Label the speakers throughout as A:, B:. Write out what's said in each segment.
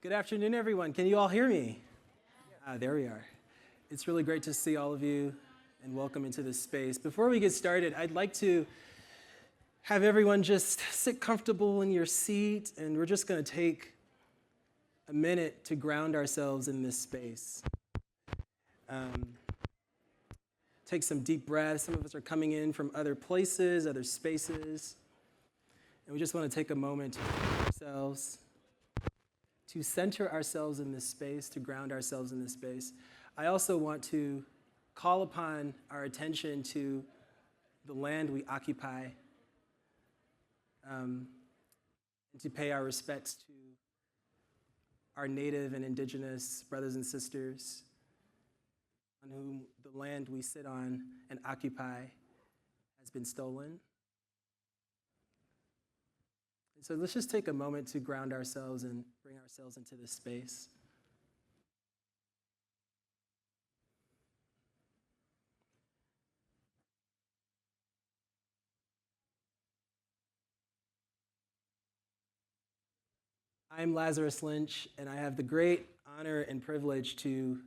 A: Good afternoon, everyone. Can you all hear me? There we are. It's really great to see all of you and welcome into this space. Before we get started, I'd like to have everyone just sit comfortable in your seat, and we're just going to take a minute to ground ourselves in this space. Take some deep breaths. Some of us are coming in from other places, other spaces, and we just want to take a moment to center ourselves in this space, to ground ourselves in this space. I also want to call upon our attention to the land we occupy, and to pay our respects to our native and indigenous brothers and sisters on whom the land we sit on and occupy has been stolen. And so let's just take a moment to ground ourselves and bring ourselves into this space. I'm Lazarus Lynch, and I have the great honor and privilege to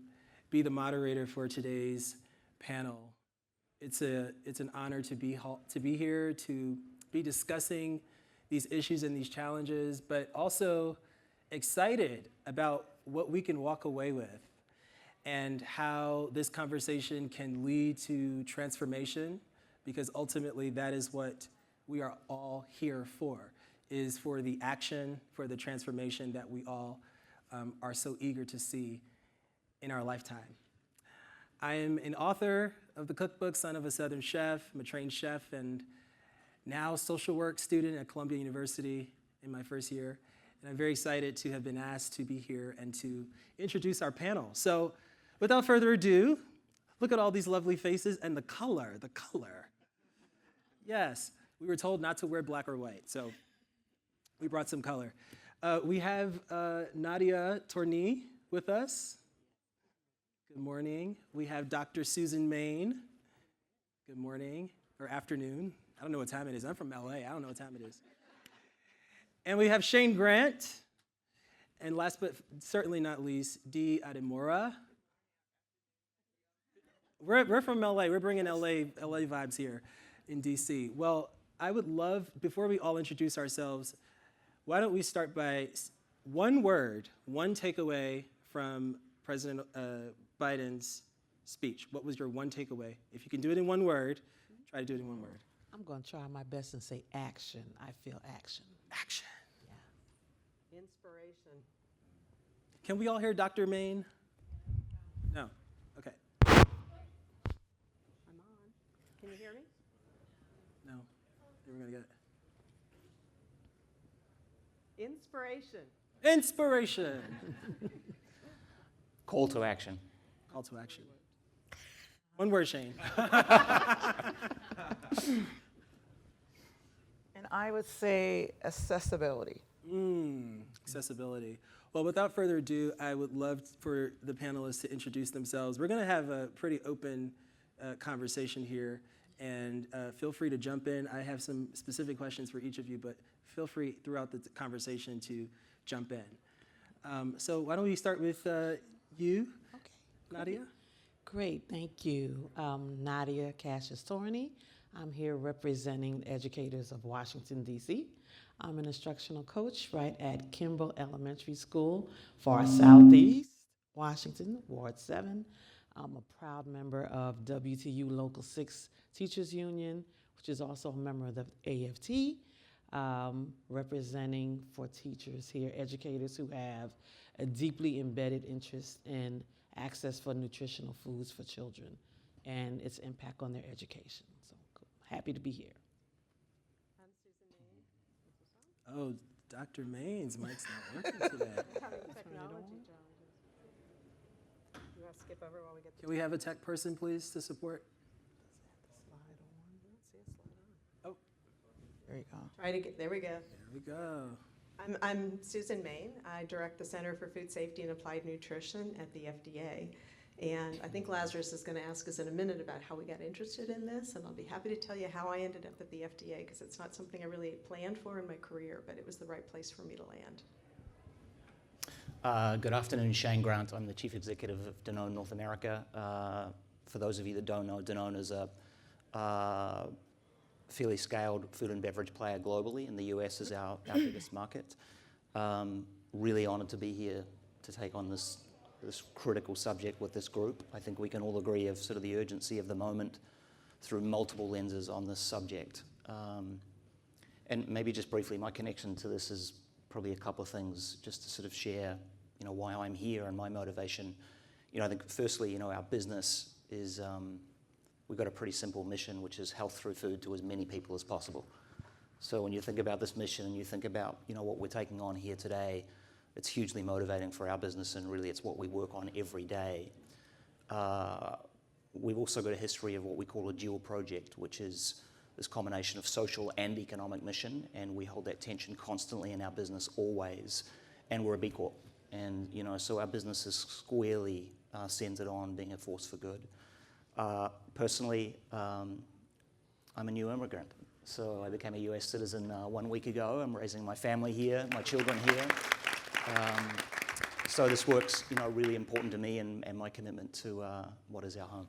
A: be the moderator for today's panel. It's an honor to be here, to be discussing these issues and these challenges, but also excited about what we can walk away with and how this conversation can lead to transformation, because ultimately that is what we are all here for, is for the action, for the transformation that we all are so eager to see in our lifetime. I am an author of the cookbook, Son of a Southern Chef. I'm a trained chef and now social work student at Columbia University in my first year. And I'm very excited to have been asked to be here and to introduce our panel. So without further ado, look at all these lovely faces and the color. Yes, we were told not to wear black or white, so we brought some color. We have Nadia Tourné with us. Good morning. We have Dr. Susan Main. Good morning, or afternoon. I don't know what time it is. I'm from LA. I don't know what time it is. And we have Shane Grant. And last but certainly not least, Dee Ademora. We're from LA. We're bringing LA vibes here in DC. Well, I would love, before we all introduce ourselves, why don't we start by one word, one takeaway from President Biden's speech. What was your one takeaway? If you can do it in one word, try to do it in one word.
B: I'm going to try my best and say action. I feel action.
A: Action.
C: Yeah. Inspiration.
A: Can we all hear Dr. Main? No. Okay.
C: I'm on. Can you hear me?
A: No. Then we're going to get it.
C: Inspiration.
A: Inspiration.
D: Call to action.
A: Call to action. One word, Shane.
E: And I would say accessibility.
A: Accessibility. Well, without further ado, I would love for the panelists to introduce themselves. We're going to have a pretty open conversation here, and feel free to jump in. I have some specific questions for each of you, but feel free throughout the conversation to jump in. So why don't we start with you,
B: Okay.
A: Nadia?
B: Great, thank you. Nadia Cassius Tourney. I'm here representing educators of Washington, D.C. I'm an instructional coach right at Kimball Elementary School for Southeast Washington, Ward 7. I'm a proud member of WTU Local 6 Teachers Union, which is also a member of the AFT, representing for teachers here, educators who have a deeply embedded interest in access for nutritional foods for children and its impact on their education. So happy to be here.
C: I'm Susan Main.
A: Oh, Dr. Main's mic's not working today.
C: Having technology challenges. You want to skip over while we get the
A: Can we have a tech person, please, to support? Oh,
E: There you go.
C: Try to get, there we go.
A: there we go.
C: I'm Susan Main. I direct the Center for Food Safety and Applied Nutrition at the FDA. And I think Lazarus is going to ask us in a minute about how we got interested in this, and I'll be happy to tell you how I ended up at the FDA, because it's not something I really planned for in my career, but it was the right place for me to land.
D: Good afternoon, Shane Grant. I'm the Chief Executive of Danone North America. For those of you that don't know, Danone is a fairly scaled food and beverage player globally, and the US is our biggest market. Really honored to be here to take on this critical subject with this group. I think we can all agree of sort of the urgency of the moment through multiple lenses on this subject. And maybe just briefly, my connection to this is probably a couple of things just to sort of share, why I'm here and my motivation. I think firstly, our business is, we've got a pretty simple mission, which is health through food to as many people as possible. So when you think about this mission and you think about, what we're taking on here today, it's hugely motivating for our business, and really it's what we work on every day. We've also got a history of what we call a dual project, which is this combination of social and economic mission, and we hold that tension constantly in our business always, and we're a B Corp. And, so our business is squarely centered on being a force for good. Personally, I'm a new immigrant. So I became a US citizen 1 week ago. I'm raising my family here, my children here. So this work's, really important to me and my commitment to what is our home.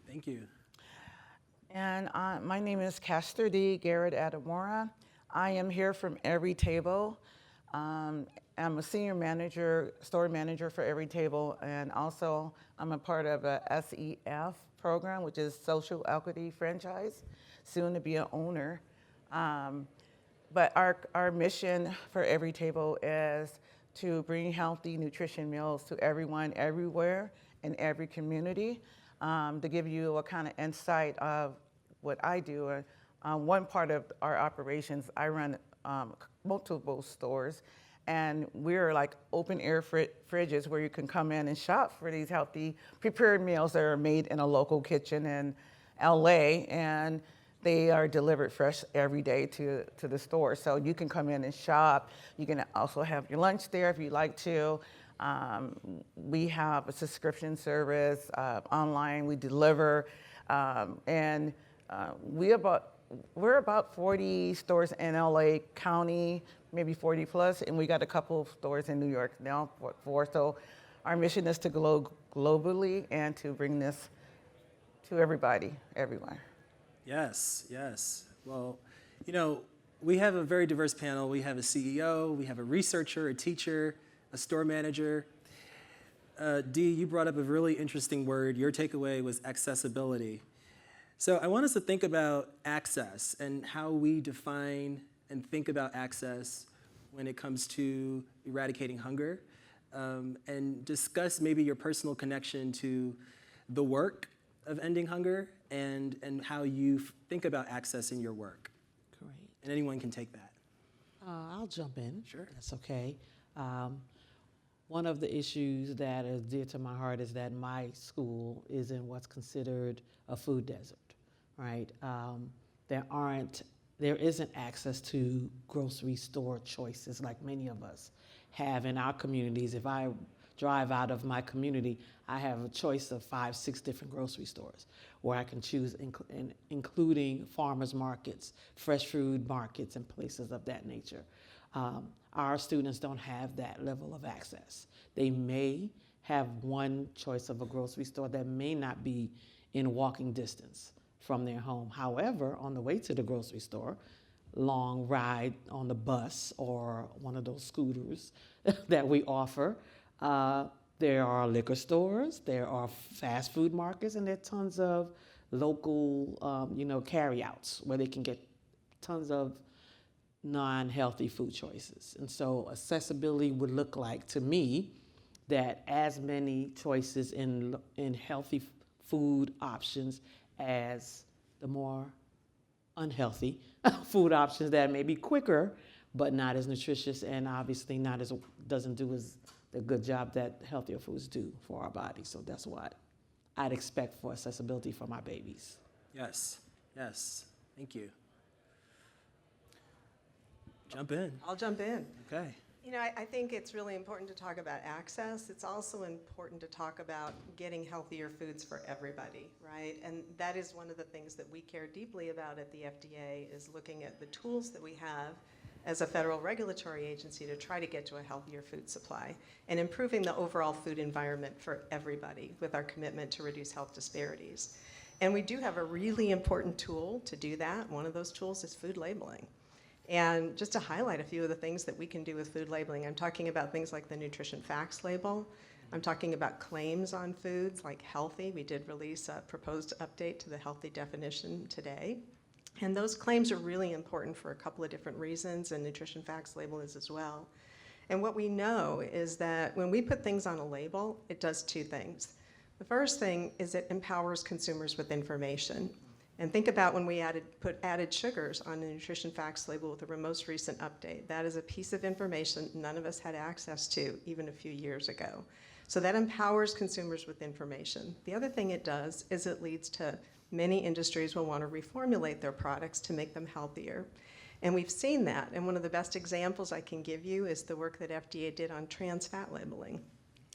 A: Thank you.
E: And my name is Castor D. Garrett Adamora. I am here from Every Table. I'm a senior manager, store manager for Every Table, and also I'm a part of a SEF program, which is Social Equity Franchise, soon to be an owner. But our mission for Every Table is to bring healthy nutrition meals to everyone, everywhere, in every community. To give you a kind of insight of what I do, one part of our operations, I run multiple stores, and we're like open air fridges where you can come in and shop for these healthy prepared meals that are made in a local kitchen in LA, and they are delivered fresh every day to the store. So you can come in and shop. You can also have your lunch there if you like to. We have a subscription service online. We deliver, and we're about 40 stores in LA County, maybe 40 plus, and we got a couple of stores in New York now, 4. So our mission is to go globally and to bring this to everybody, everywhere.
A: Yes, yes. Well, we have a very diverse panel. We have a CEO, we have a researcher, a teacher, a store manager. Dee, you brought up a really interesting word. Your takeaway was accessibility. So I want us to think about access and how we define and think about access when it comes to eradicating hunger, and discuss maybe your personal connection to the work of ending hunger and how you think about access in your work.
B: Great.
A: And anyone can take that.
B: I'll jump in.
A: Sure.
B: That's okay. One of the issues that is dear to my heart is that my school is in what's considered a food desert, right? There isn't access to grocery store choices like many of us have in our communities. If I drive out of my community, I have a choice of 5, 6 different grocery stores where I can choose, including farmers markets, fresh food markets, and places of that nature. Our students don't have that level of access. They may have one choice of a grocery store that may not be in walking distance from their home. However, on the way to the grocery store, long ride on the bus or one of those scooters that we offer, there are liquor stores, there are fast food markets, and there are tons of local, carry-outs where they can get tons of non-healthy food choices. And so accessibility would look like, to me, that as many choices in healthy food options as the more unhealthy food options that may be quicker, but not as nutritious, and obviously doesn't do as the good job that healthier foods do for our bodies. So that's what I'd expect for accessibility for my babies.
A: Yes, yes. Thank you. Jump in.
C: I'll jump in.
A: Okay.
C: I think it's really important to talk about access. It's also important to talk about getting healthier foods for everybody, right? And that is one of the things that we care deeply about at the FDA, is looking at the tools that we have as a federal regulatory agency to try to get to a healthier food supply and improving the overall food environment for everybody with our commitment to reduce health disparities. And we do have a really important tool to do that. One of those tools is food labeling. And just to highlight a few of the things that we can do with food labeling, I'm talking about things like the nutrition facts label. I'm talking about claims on foods like healthy. We did release a proposed update to the healthy definition today. And those claims are really important for a couple of different reasons, and nutrition facts label is as well. And what we know is that when we put things on a label, it does two things. The first thing is it empowers consumers with information. And think about when we put added sugars on the nutrition facts label with the most recent update. That is a piece of information none of us had access to even a few years ago. So that empowers consumers with information. The other thing it does is it leads to many industries will want to reformulate their products to make them healthier. And we've seen that. And one of the best examples I can give you is the work that FDA did on trans fat labeling.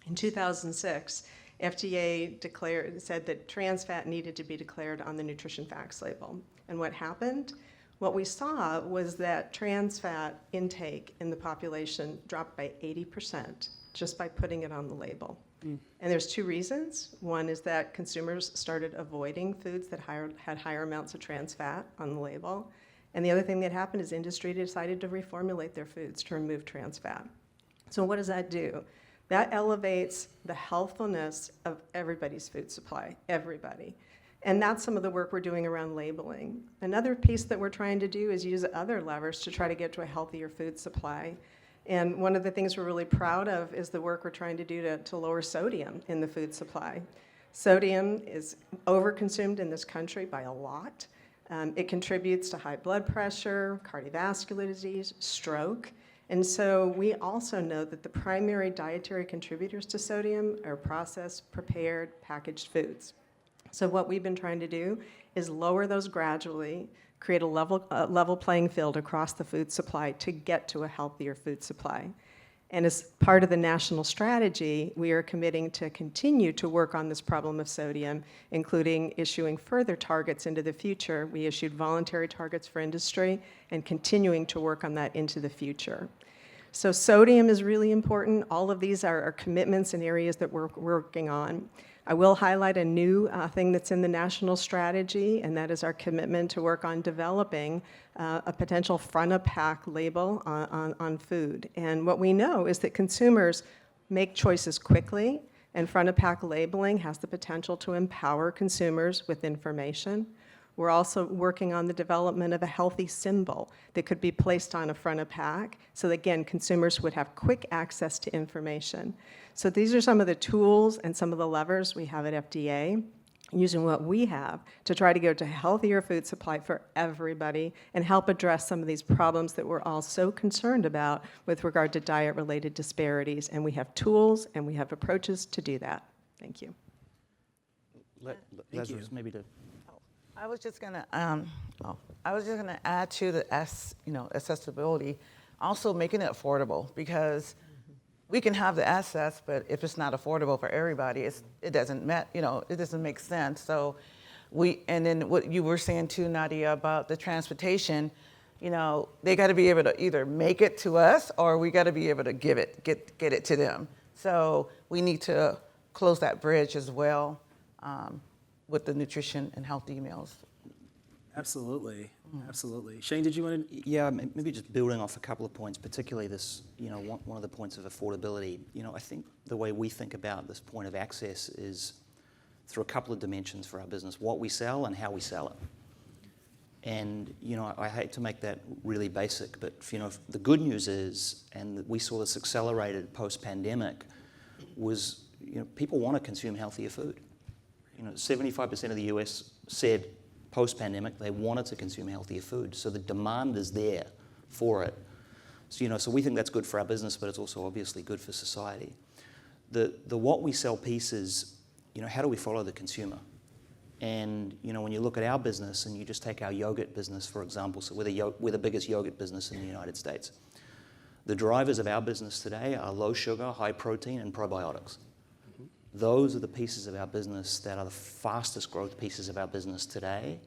C: In 2006, FDA said that trans fat needed to be declared on the nutrition facts label. And what happened? What we saw was that trans fat intake in the population dropped by 80% just by putting it on the label. And there's two reasons. One is that consumers started avoiding foods that had higher amounts of trans fat on the label. And the other thing that happened is industry decided to reformulate their foods to remove trans fat. So what does that do? That elevates the healthfulness of everybody's food supply, everybody. And that's some of the work we're doing around labeling. Another piece that we're trying to do is use other levers to try to get to a healthier food supply. And one of the things we're really proud of is the work we're trying to do to lower sodium in the food supply. Sodium is overconsumed in this country by a lot. It contributes to high blood pressure, cardiovascular disease, stroke. And so we also know that the primary dietary contributors to sodium are processed, prepared, packaged foods. So what we've been trying to do is lower those gradually, create a level playing field across the food supply to get to a healthier food supply. And as part of the national strategy, we are committing to continue to work on this problem of sodium, including issuing further targets into the future. We issued voluntary targets for industry and continuing to work on that into the future. So sodium is really important. All of these are commitments and areas that we're working on. I will highlight a new thing that's in the national strategy, and that is our commitment to work on developing a potential front-of-pack label on food. And what we know is that consumers make choices quickly, and front-of-pack labeling has the potential to empower consumers with information. We're also working on the development of a healthy symbol that could be placed on a front of pack so that, again, consumers would have quick access to information. So these are some of the tools and some of the levers we have at FDA, using what we have to try to go to a healthier food supply for everybody and help address some of these problems that we're all so concerned about with regard to diet-related disparities. And we have tools and we have approaches to do that. Thank you.
D: Lazarus, maybe to...
E: I was just gonna add to the accessibility, also making it affordable, because we can have the access, but if it's not affordable for everybody, it doesn't make sense. So and then what you were saying too, Nadia, about the transportation, they got to be able to either make it to us or we got to be able to get it to them. So we need to close that bridge as well. With the nutrition and health emails.
A: Absolutely, absolutely. Shane, did you want to?
D: Yeah, maybe just building off a couple of points, particularly this, one of the points of affordability. I think the way we think about this point of access is through a couple of dimensions for our business: what we sell and how we sell it. And I hate to make that really basic, but the good news is, and we saw this accelerated post-pandemic, was people want to consume healthier food. 75% of the US said post-pandemic they wanted to consume healthier food. So the demand is there for it. So we think that's good for our business, but it's also obviously good for society. The what we sell piece is, how do we follow the consumer? And when you look at our business and you just take our yogurt business, for example, so we're the biggest yogurt business in the United States. The drivers of our business today are low sugar, high protein, and probiotics. Those are the pieces of our business that are the fastest growth pieces of our business today.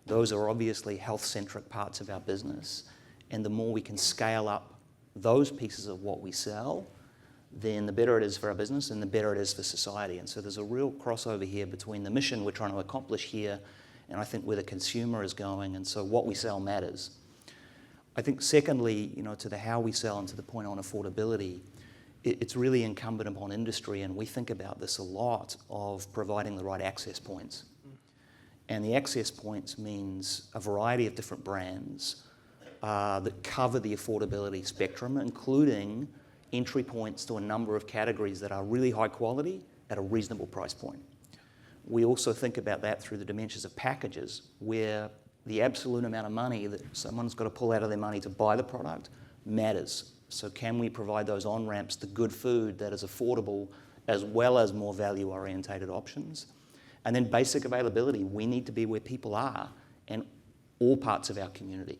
D: Those are obviously health-centric parts of our business. And the more we can scale up those pieces of what we sell, then the better it is for our business and the better it is for society. And so there's a real crossover here between the mission we're trying to accomplish here and I think where the consumer is going. And so what we sell matters. I think secondly, to the how we sell and to the point on affordability, it's really incumbent upon industry, and we think about this a lot, of providing the right access points. And the access points means a variety of different brands that cover the affordability spectrum, including entry points to a number of categories that are really high quality at a reasonable price point. We also think about that through the dimensions of packages, where the absolute amount of money that someone's got to pull out of their money to buy the product matters. So can we provide those on-ramps to good food that is affordable as well as more value-orientated options? And then basic availability. We need to be where people are in all parts of our community.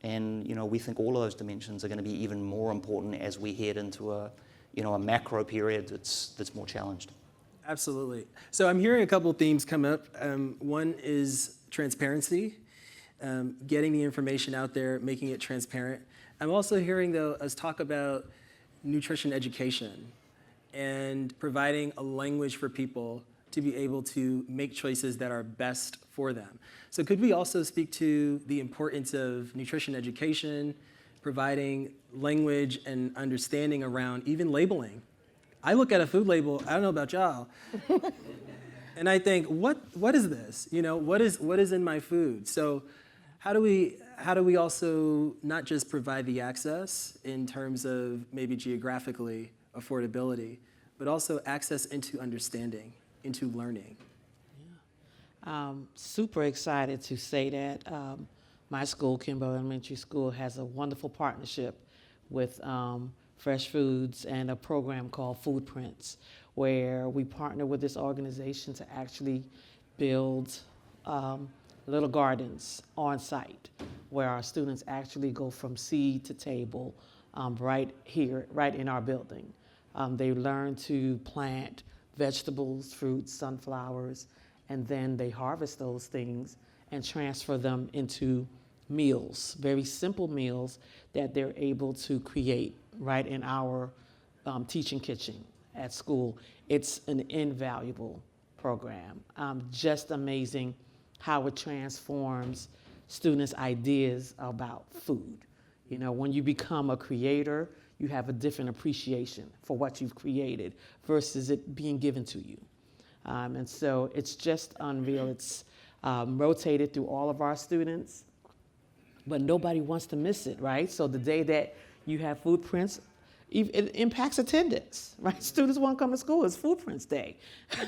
D: And we think all of those dimensions are going to be even more important as we head into a macro period that's more challenged.
A: Absolutely. So I'm hearing a couple themes come up. One is transparency, getting the information out there, making it transparent. I'm also hearing, though, us talk about nutrition education and providing a language for people to be able to make choices that are best for them. So could we also speak to the importance of nutrition education, providing language and understanding around even labeling? I look at a food label, I don't know about y'all, and I think, what is this? What is in my food? So how do we also not just provide the access in terms of maybe geographically affordability, but also access into understanding, into learning?
B: Super excited to say that my school, Kimball Elementary School, has a wonderful partnership with Fresh Foods and a program called Food Prints, where we partner with this organization to actually build little gardens on site, where our students actually go from seed to table right here, right in our building. They learn to plant vegetables, fruits, sunflowers, and then they harvest those things and transfer them into meals, very simple meals that they're able to create right in our teaching kitchen at school. It's an invaluable program. Just amazing how it transforms students' ideas about food. When you become a creator, you have a different appreciation for what you've created versus it being given to you. And so it's just unreal. It's rotated through all of our students, but nobody wants to miss it, right? So the day that you have Food Prints, it impacts attendance, right? Students want to come to school. It's Food Prints Day,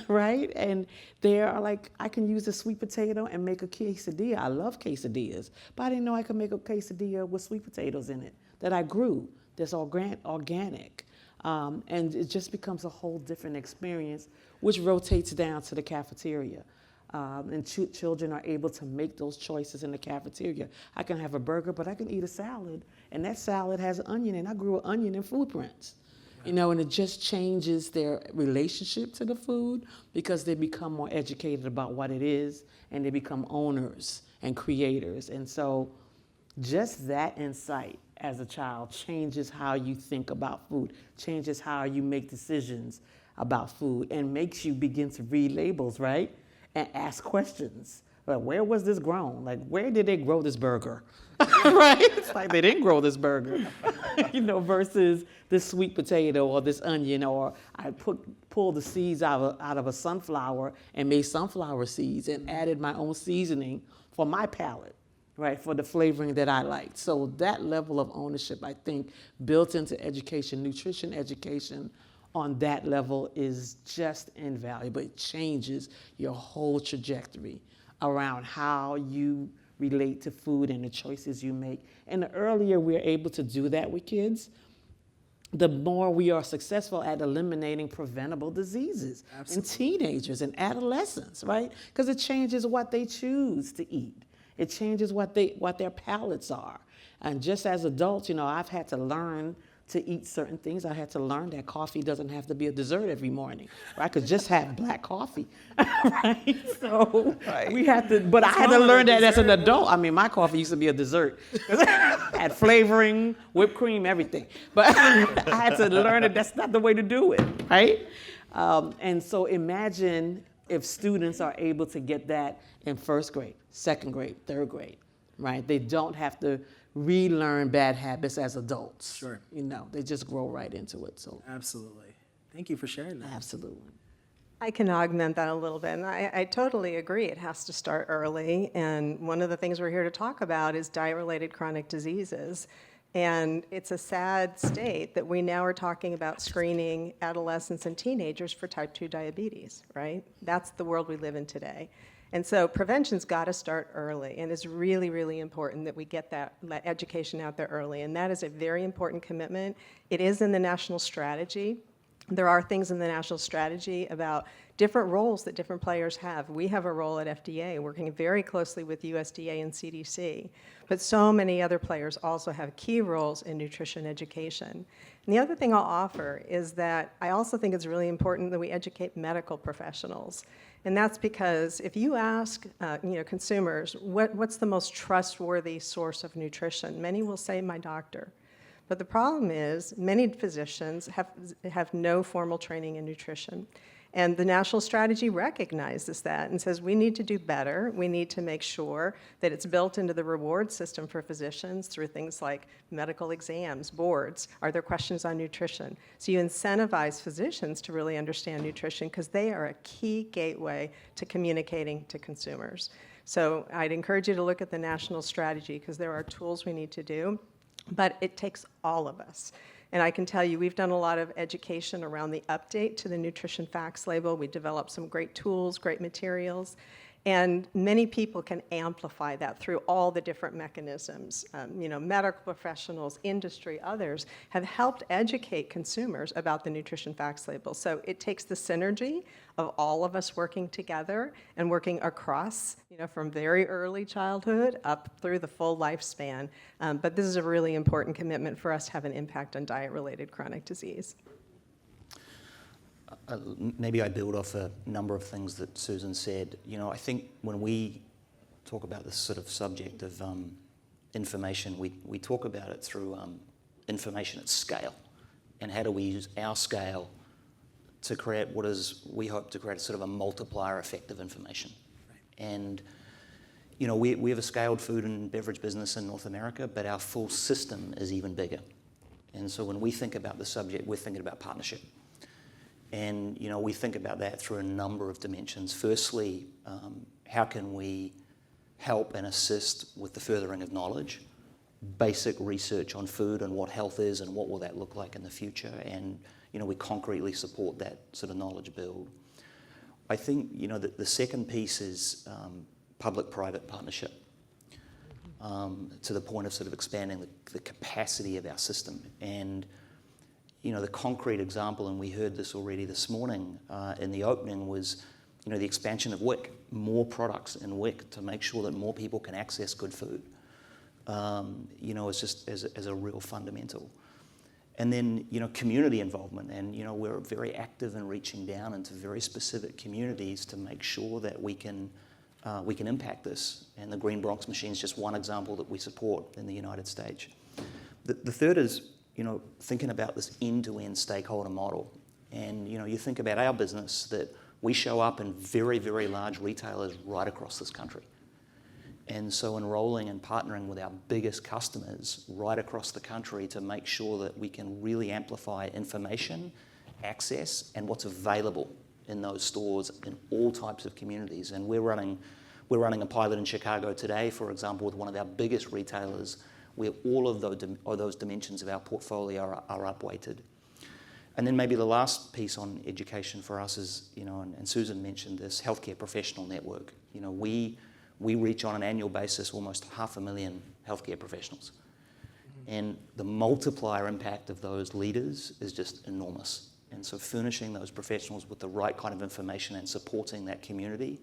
B: right? And they are like, I can use a sweet potato and make a quesadilla. I love quesadillas, but I didn't know I could make a quesadilla with sweet potatoes in it that I grew, that's organic. And it just becomes a whole different experience, which rotates down to the cafeteria. And children are able to make those choices in the cafeteria. I can have a burger, but I can eat a salad, and that salad has an onion, and I grew an onion in Food Prints. And it just changes their relationship to the food because they become more educated about what it is, and they become owners and creators. And so just that insight as a child changes how you think about food, changes how you make decisions about food, and makes you begin to read labels, right? And ask questions. Like, where was this grown? Like, where did they grow this burger? Right? It's like they didn't grow this burger, versus this sweet potato or this onion, or I pulled the seeds out of a sunflower and made sunflower seeds and added my own seasoning for my palate, right? For the flavoring that I liked. So that level of ownership, I think, built into education, nutrition education, on that level is just invaluable. It changes your whole trajectory around how you relate to food and the choices you make. And the earlier we're able to do that with kids, the more we are successful at eliminating preventable diseases in teenagers and adolescents, right? Because it changes what they choose to eat. It changes what their palates are. And just as adults, I've had to learn to eat certain things. I had to learn that coffee doesn't have to be a dessert every morning. I could just have black coffee, right? So we had to, but I had to learn that as an adult. I mean, my coffee used to be a dessert. Had flavoring, whipped cream, everything. But I had to learn that that's not the way to do it, right? And so imagine if students are able to get that in first grade, second grade, third grade, right? They don't have to relearn bad habits as adults.
A: Sure.
B: You know, they just grow right into it. So
A: Absolutely. Thank you for sharing that.
B: absolutely.
C: I can augment that a little bit, and I totally agree. It has to start early, and one of the things we're here to talk about is diet-related chronic diseases. And it's a sad state that we now are talking about screening adolescents and teenagers for type 2 diabetes, right? That's the world we live in today. And so prevention's got to start early, and it's really, really important that we get that education out there early, and that is a very important commitment. It is in the national strategy. There are things in the national strategy about different roles that different players have. We have a role at FDA, working very closely with USDA and CDC, but so many other players also have key roles in nutrition education. And the other thing I'll offer is that I also think it's really important that we educate medical professionals. And that's because if you ask consumers, what's the most trustworthy source of nutrition, many will say my doctor. But the problem is many physicians have no formal training in nutrition. And the national strategy recognizes that and says we need to do better. We need to make sure that it's built into the reward system for physicians through things like medical exams, boards. Are there questions on nutrition? So you incentivize physicians to really understand nutrition because they are a key gateway to communicating to consumers. So I'd encourage you to look at the national strategy because there are tools we need to do, but it takes all of us. And I can tell you, we've done a lot of education around the update to the nutrition facts label. We developed some great tools, great materials, and many people can amplify that through all the different mechanisms. Medical professionals, industry, others have helped educate consumers about the nutrition facts label. So it takes the synergy of all of us working together and working across, from very early childhood up through the full lifespan. But this is a really important commitment for us to have an impact on diet-related chronic disease.
D: Maybe I build off a number of things that Susan said. I think when we talk about this sort of subject of information, we talk about it through information at scale. And how do we use our scale to create we hope to create sort of a multiplier effect of information. Right. And, we have a scaled food and beverage business in North America, but our full system is even bigger. And so when we think about the subject, we're thinking about partnership. And we think about that through a number of dimensions. Firstly, how can we help and assist with the furthering of knowledge, basic research on food and what health is and what will that look like in the future, and we concretely support that sort of knowledge build. I think the second piece is public-private partnership, to the point of sort of expanding the capacity of our system. And the concrete example, and we heard this already this morning in the opening, was the expansion of WIC, more products in WIC to make sure that more people can access good food. It's just as a real fundamental. And then community involvement, and we're very active in reaching down into very specific communities to make sure that we can impact this. And the Green Bronx Machine is just one example that we support in the United States. The third is thinking about this end-to-end stakeholder model. And, you think about our business, that we show up in very, very large retailers right across this country. And so enrolling and partnering with our biggest customers right across the country to make sure that we can really amplify information, access, and what's available in those stores in all types of communities. And we're running a pilot in Chicago today, for example, with one of our biggest retailers, where all of those dimensions of our portfolio are upweighted. And then maybe the last piece on education for us is, and Susan mentioned this, healthcare professional network. We reach on an annual basis almost 500,000 healthcare professionals. And the multiplier impact of those leaders is just enormous. And so furnishing those professionals with the right kind of information and supporting that community,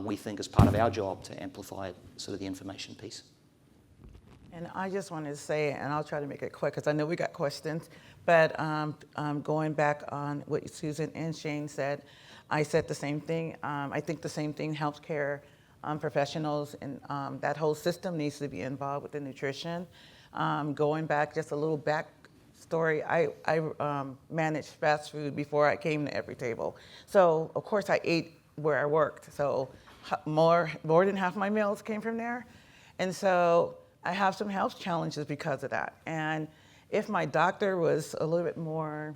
D: we think is part of our job to amplify sort of the information piece.
E: And I just wanted to say, and I'll try to make it quick because I know we got questions, but going back on what Susan and Shane said, I said the same thing. I think the same thing, healthcare professionals and that whole system needs to be involved with the nutrition. Going back, just a little backstory, I managed fast food before I came to Every Table. So of course I ate where I worked. So more than half my meals came from there. And so I have some health challenges because of that. And if my doctor was a little bit more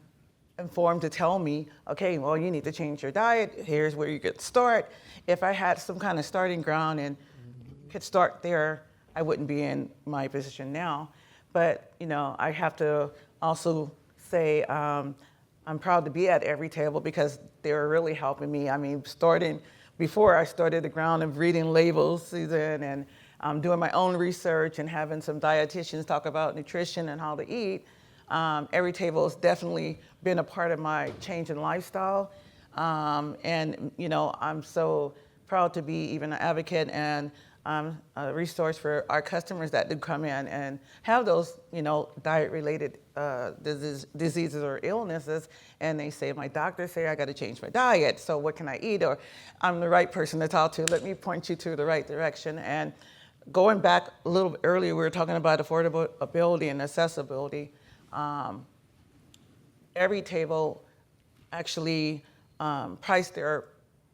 E: informed to tell me, okay, well, you need to change your diet, here's where you could start. If I had some kind of starting ground and could start there, I wouldn't be in my position now. But, you know, I have to also say I'm proud to be at Every Table because they were really helping me. I mean, before I started the ground of reading labels, Susan, and doing my own research and having some dietitians talk about nutrition and how to eat, Every Table has definitely been a part of my change in lifestyle. And, you know, I'm so proud to be even an advocate and a resource for our customers that do come in and have those, you know, diet-related diseases or illnesses, and they say, my doctor say I got to change my diet, so what can I eat? Or I'm the right person to talk to, let me point you to the right direction. And going back a little bit earlier, we were talking about affordability and accessibility. Every Table actually price their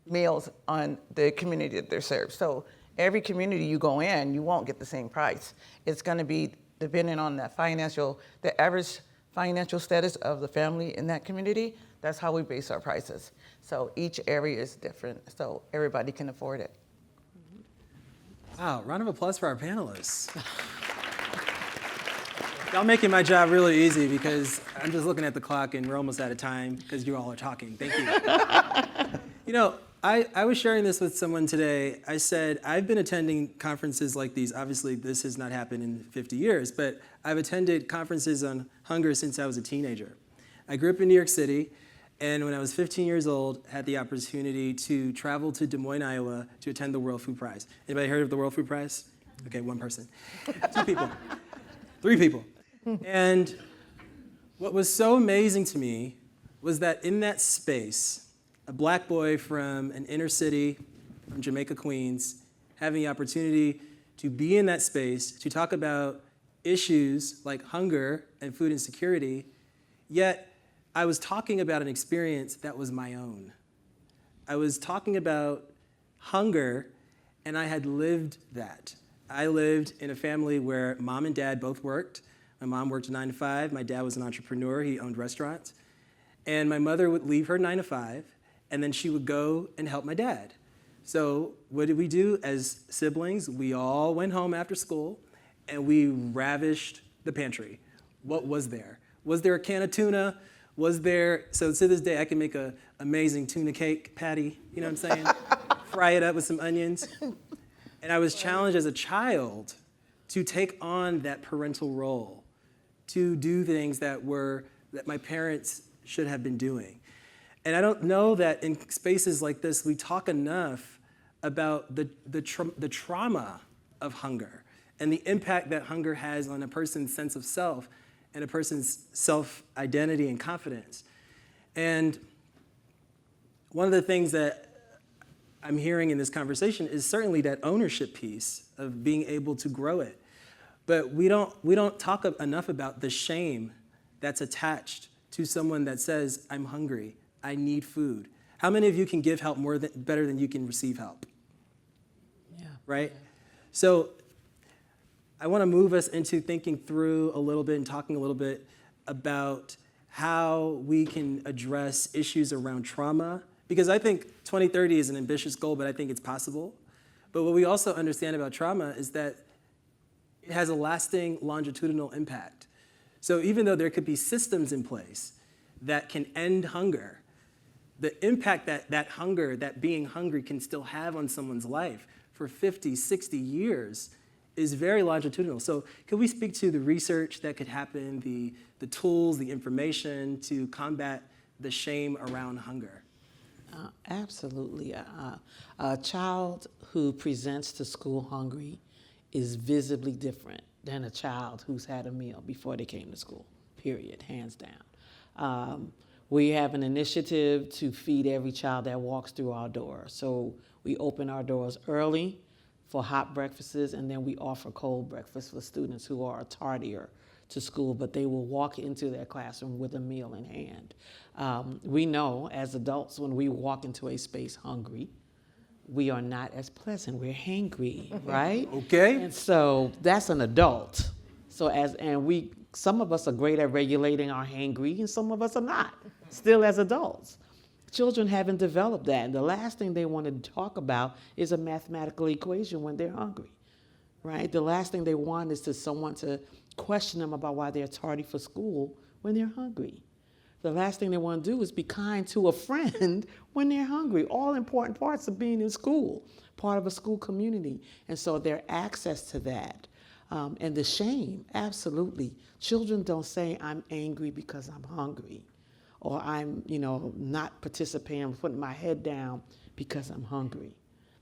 E: meals on the community that they're served. So every community you go in, you won't get the same price. It's going to be depending on the average financial status of the family in that community. That's how we base our prices. So each area is different, so everybody can afford it.
A: Wow, round of applause for our panelists. Y'all making my job really easy because I'm just looking at the clock and we're almost out of time because you all are talking. Thank you. You know, I was sharing this with someone today. I said, I've been attending conferences like these. Obviously, this has not happened in 50 years, but I've attended conferences on hunger since I was a teenager. I grew up in New York City, and when I was 15 years old, had the opportunity to travel to Des Moines, Iowa to attend the World Food Prize. Anybody heard of the World Food Prize? Okay, one person. 2 people. 3 people. And what was so amazing to me was that in that space, a black boy from an inner city, from Jamaica, Queens, having the opportunity to be in that space, to talk about issues like hunger and food insecurity, yet I was talking about an experience that was my own. I was talking about hunger, and I had lived that. I lived in a family where mom and dad both worked. My mom worked 9 to 5. My dad was an entrepreneur. He owned restaurants. And my mother would leave her 9 to 5, and then she would go and help my dad. So what did we do as siblings? We all went home after school, and we ravished the pantry. What was there? Was there a can of tuna? Was there, so to this day, I can make an amazing tuna cake patty, you know what I'm saying? Fry it up with some onions. And I was challenged as a child to take on that parental role, to do things that my parents should have been doing. And I don't know that in spaces like this, we talk enough about the trauma of hunger and the impact that hunger has on a person's sense of self and a person's self-identity and confidence. And one of the things that I'm hearing in this conversation is certainly that ownership piece of being able to grow it. But we don't talk enough about the shame that's attached to someone that says, I'm hungry, I need food. How many of you can give help better than you can receive help?
B: Yeah.
A: Right? So I want to move us into thinking through a little bit and talking a little bit about how we can address issues around trauma, because I think 2030 is an ambitious goal, but I think it's possible. But what we also understand about trauma is that it has a lasting longitudinal impact. So even though there could be systems in place that can end hunger, the impact that hunger, that being hungry can still have on someone's life for 50, 60 years is very longitudinal. So could we speak to the research that could happen, the tools, the information to combat the shame around hunger?
B: Absolutely. A child who presents to school hungry is visibly different than a child who's had a meal before they came to school, period, hands down. We have an initiative to feed every child that walks through our door. So we open our doors early for hot breakfasts, and then we offer cold breakfast for students who are tardier to school, but they will walk into their classroom with a meal in hand. We know as adults, when we walk into a space hungry, we are not as pleasant. We're hangry, right?
A: Okay.
B: And so that's an adult. Some of us are great at regulating our hangry, and some of us are not, still as adults. Children haven't developed that. And the last thing they want to talk about is a mathematical equation when they're hungry, right? The last thing they want is someone to question them about why they're tardy for school when they're hungry. The last thing they want to do is be kind to a friend when they're hungry. All important parts of being in school, part of a school community. And so their access to that. And the shame, absolutely. Children don't say, I'm angry because I'm hungry. Or I'm, not participating, putting my head down because I'm hungry.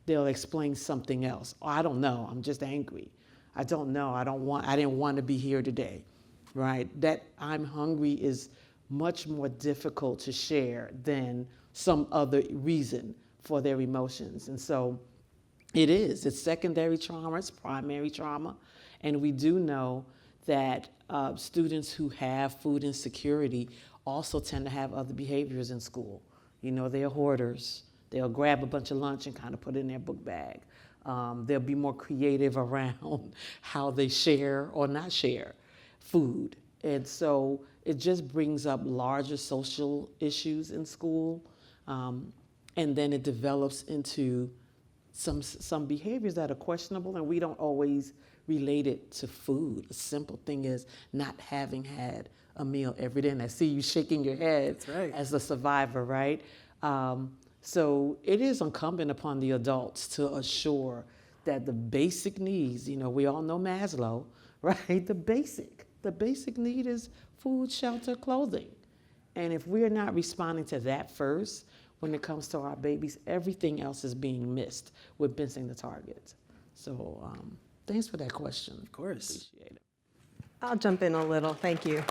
B: They'll explain something else. Oh, I don't know, I'm just angry. I don't know, I didn't want to be here today, right? That I'm hungry is much more difficult to share than some other reason for their emotions. And so it's secondary trauma, it's primary trauma. And we do know that students who have food insecurity also tend to have other behaviors in school. They're hoarders. They'll grab a bunch of lunch and kind of put it in their book bag. They'll be more creative around how they share or not share food. And so it just brings up larger social issues in school. And then it develops into some behaviors that are questionable, and we don't always relate it to food. A simple thing is not having had a meal every day. And I see you shaking your head.
A: That's right.
B: As a survivor, right? So it is incumbent upon the adults to assure that the basic needs, we all know Maslow, right? The basic need is food, shelter, clothing. And if we're not responding to that first, when it comes to our babies, everything else is being missed. We're missing the target. So thanks for that question.
A: Of course.
B: Appreciate it.
C: I'll jump in a little. Thank you.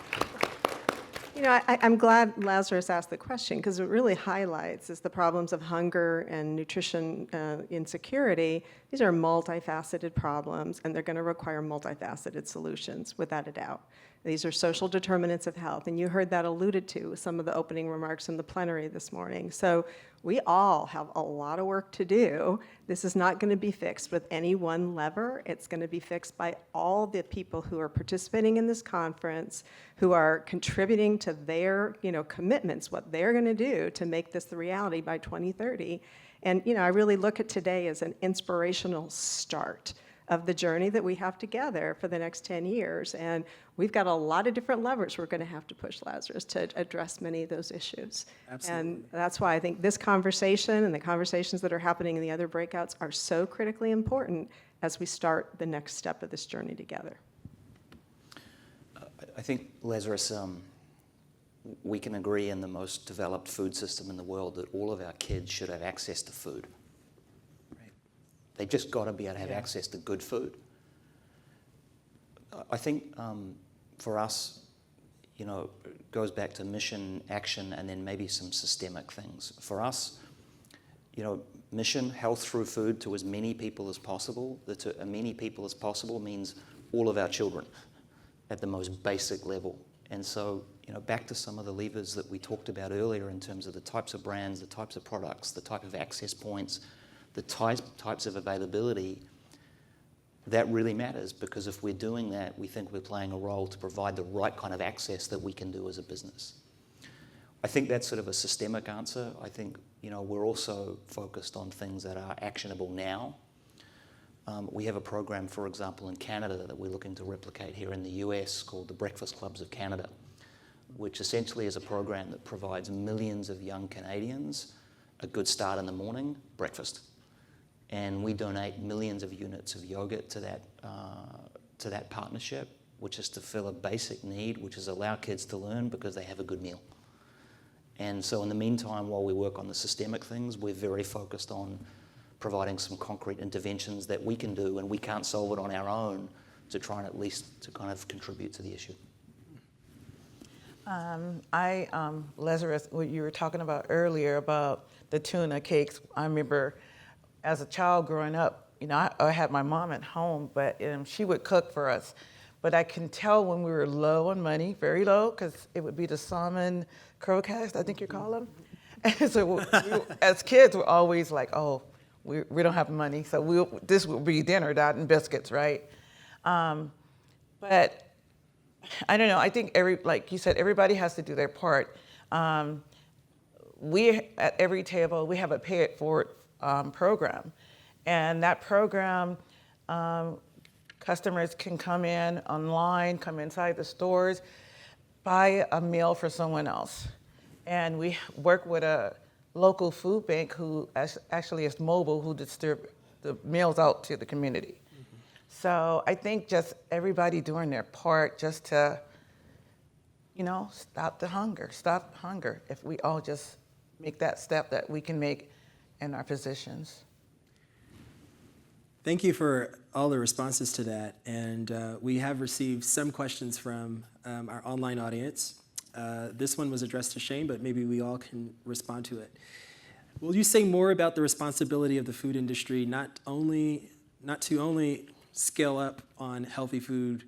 C: I'm glad Lazarus asked the question because it really highlights is the problems of hunger and nutrition insecurity. These are multifaceted problems, and they're going to require multifaceted solutions, without a doubt. These are social determinants of health, and you heard that alluded to with some of the opening remarks in the plenary this morning. So we all have a lot of work to do. This is not going to be fixed with any one lever. It's going to be fixed by all the people who are participating in this conference, who are contributing to their, commitments, what they're going to do to make this the reality by 2030. And, I really look at today as an inspirational start of the journey that we have together for the next 10 years. And we've got a lot of different levers we're going to have to push, Lazarus, to address many of those issues.
A: Absolutely.
C: And that's why I think this conversation and the conversations that are happening in the other breakouts are so critically important as we start the next step of this journey together.
D: I think, Lazarus, we can agree in the most developed food system in the world that all of our kids should have access to food. They've just got to be able to have access to good food. I think for us, it goes back to mission, action, and then maybe some systemic things. For us, mission, health through food to as many people as possible. To as many people as possible means all of our children at the most basic level. And so, back to some of the levers that we talked about earlier in terms of the types of brands, the types of products, the type of access points, the types of availability, that really matters, because if we're doing that, we think we're playing a role to provide the right kind of access that we can do as a business. I think that's sort of a systemic answer. I think, we're also focused on things that are actionable now. We have a program, for example, in Canada that we're looking to replicate here in the US called the Breakfast Clubs of Canada, which essentially is a program that provides millions of young Canadians a good start in the morning, breakfast. And we donate millions of units of yogurt to that partnership, which is to fill a basic need, which is allow kids to learn because they have a good meal. And so in the meantime, while we work on the systemic things, we're very focused on providing some concrete interventions that we can do, and we can't solve it on our own, to try and at least to kind of contribute to the issue.
E: Lazarus, what you were talking about earlier about the tuna cakes, I remember as a child growing up, I had my mom at home, but she would cook for us. But I can tell when we were low on money, very low, because it would be the salmon croquettes, I think you call them. And so as kids, we're always like, oh, we don't have money, so this will be dinner, that and biscuits, right? But I don't know, I think like you said, everybody has to do their part. We, at every table, we have a pay it forward program. And that program, customers can come in online, come inside the stores, buy a meal for someone else. And we work with a local food bank who actually is mobile, who distributes the meals out to the community. So I think just everybody doing their part just to, stop hunger, if we all just make that step that we can make in our positions.
A: Thank you for all the responses to that. And we have received some questions from our online audience. This one was addressed to Shane, but maybe we all can respond to it. Will you say more about the responsibility of the food industry, not to only scale up on healthy food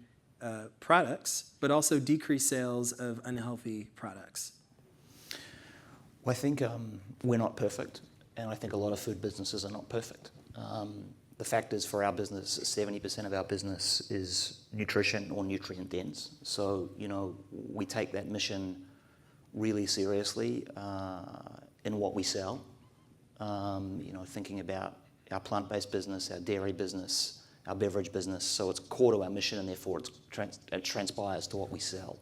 A: products, but also decrease sales of unhealthy products?
D: Well, I think we're not perfect, and I think a lot of food businesses are not perfect. The fact is, for our business, 70% of our business is nutrition or nutrient dense. So, we take that mission really seriously in what we sell. Thinking about our plant-based business, our dairy business, our beverage business. So it's core to our mission, and therefore it transpires to what we sell.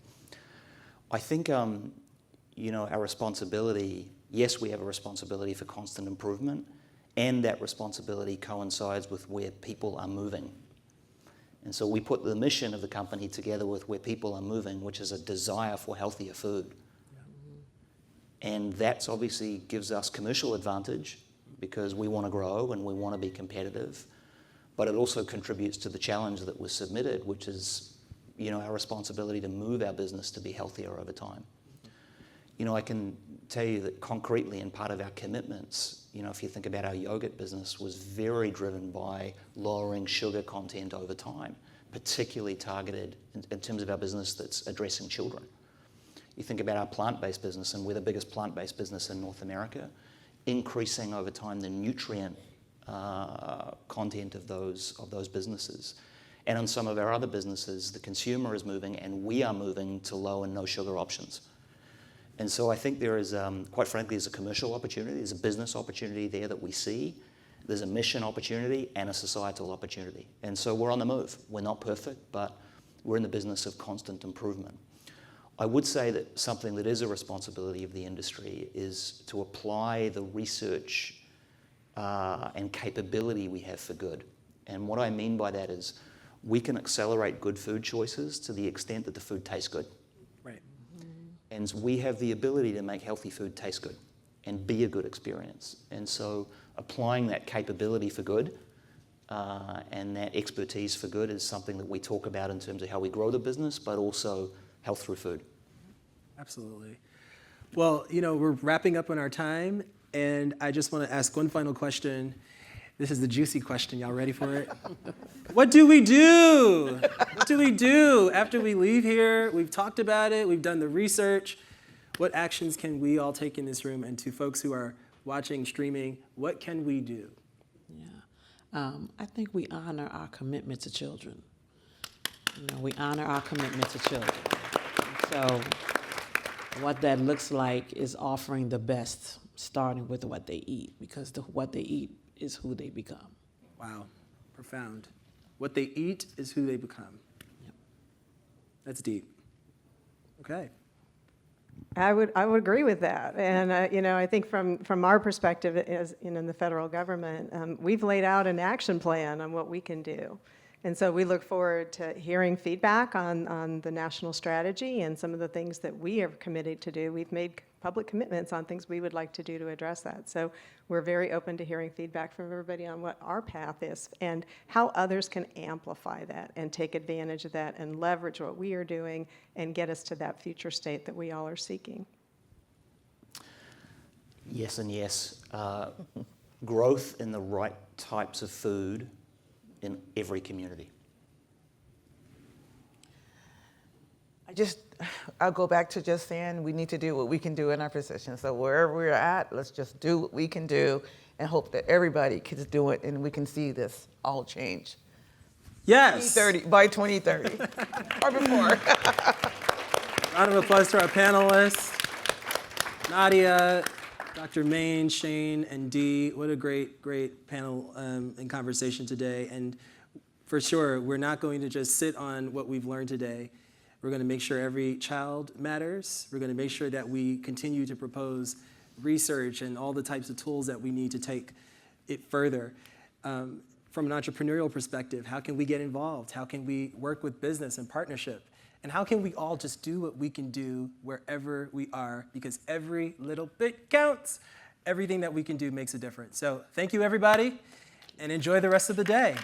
D: I think, our responsibility, yes, we have a responsibility for constant improvement, and that responsibility coincides with where people are moving. And so we put the mission of the company together with where people are moving, which is a desire for healthier food. And that obviously gives us commercial advantage because we want to grow and we want to be competitive. But it also contributes to the challenge that was submitted, which is, our responsibility to move our business to be healthier over time. I can tell you that concretely, and part of our commitments, if you think about our yogurt business, was very driven by lowering sugar content over time, particularly targeted in terms of our business that's addressing children. You think about our plant-based business, and we're the biggest plant-based business in North America, increasing over time the nutrient content of those businesses. And on some of our other businesses, the consumer is moving, and we are moving to low and no sugar options. And so I think there is, quite frankly, there's a commercial opportunity, there's a business opportunity there that we see, there's a mission opportunity and a societal opportunity. And so we're on the move. We're not perfect, but we're in the business of constant improvement. I would say that something that is a responsibility of the industry is to apply the research and capability we have for good. And what I mean by that is we can accelerate good food choices to the extent that the food tastes good.
A: Right.
D: And we have the ability to make healthy food taste good and be a good experience. And so applying that capability for good and that expertise for good is something that we talk about in terms of how we grow the business, but also health through food.
A: Absolutely. Well, we're wrapping up on our time, and I just want to ask one final question. This is the juicy question. Y'all ready for it? What do we do? What do we do after we leave here? We've talked about it. We've done the research. What actions can we all take in this room? And to folks who are watching, streaming, what can we do?
B: Yeah, I think we honor our commitment to children. We honor our commitment to children. So what that looks like is offering the best, starting with what they eat, because what they eat is who they become.
A: Wow, profound. What they eat is who they become.
B: Yep.
A: That's deep. Okay.
C: I would agree with that, and I think from our perspective as in the federal government, we've laid out an action plan on what we can do, And so we look forward to hearing feedback on the national strategy and some of the things that we are committed to do. We've made public commitments on things we would like to do to address that. So we're very open to hearing feedback from everybody on what our path is and how others can amplify that and take advantage of that and leverage what we are doing and get us to that future state that we all are seeking.
D: Yes and yes. Growth in the right types of food in every community.
E: I'll go back to just saying we need to do what we can do in our position. So wherever we're at, let's just do what we can do and hope that everybody can do it and we can see this all change.
A: Yes.
E: By 2030 or before.
A: Round of applause to our panelists. Nadia, Dr. Main, Shane, and Dee. What a great, great panel and conversation today. And for sure, we're not going to just sit on what we've learned today. We're going to make sure every child matters. We're going to make sure that we continue to propose research and all the types of tools that we need to take it further. From an entrepreneurial perspective, how can we get involved? How can we work with business and partnership? And how can we all just do what we can do wherever we are? Because every little bit counts. Everything that we can do makes a difference. So thank you, everybody, and enjoy the rest of the day.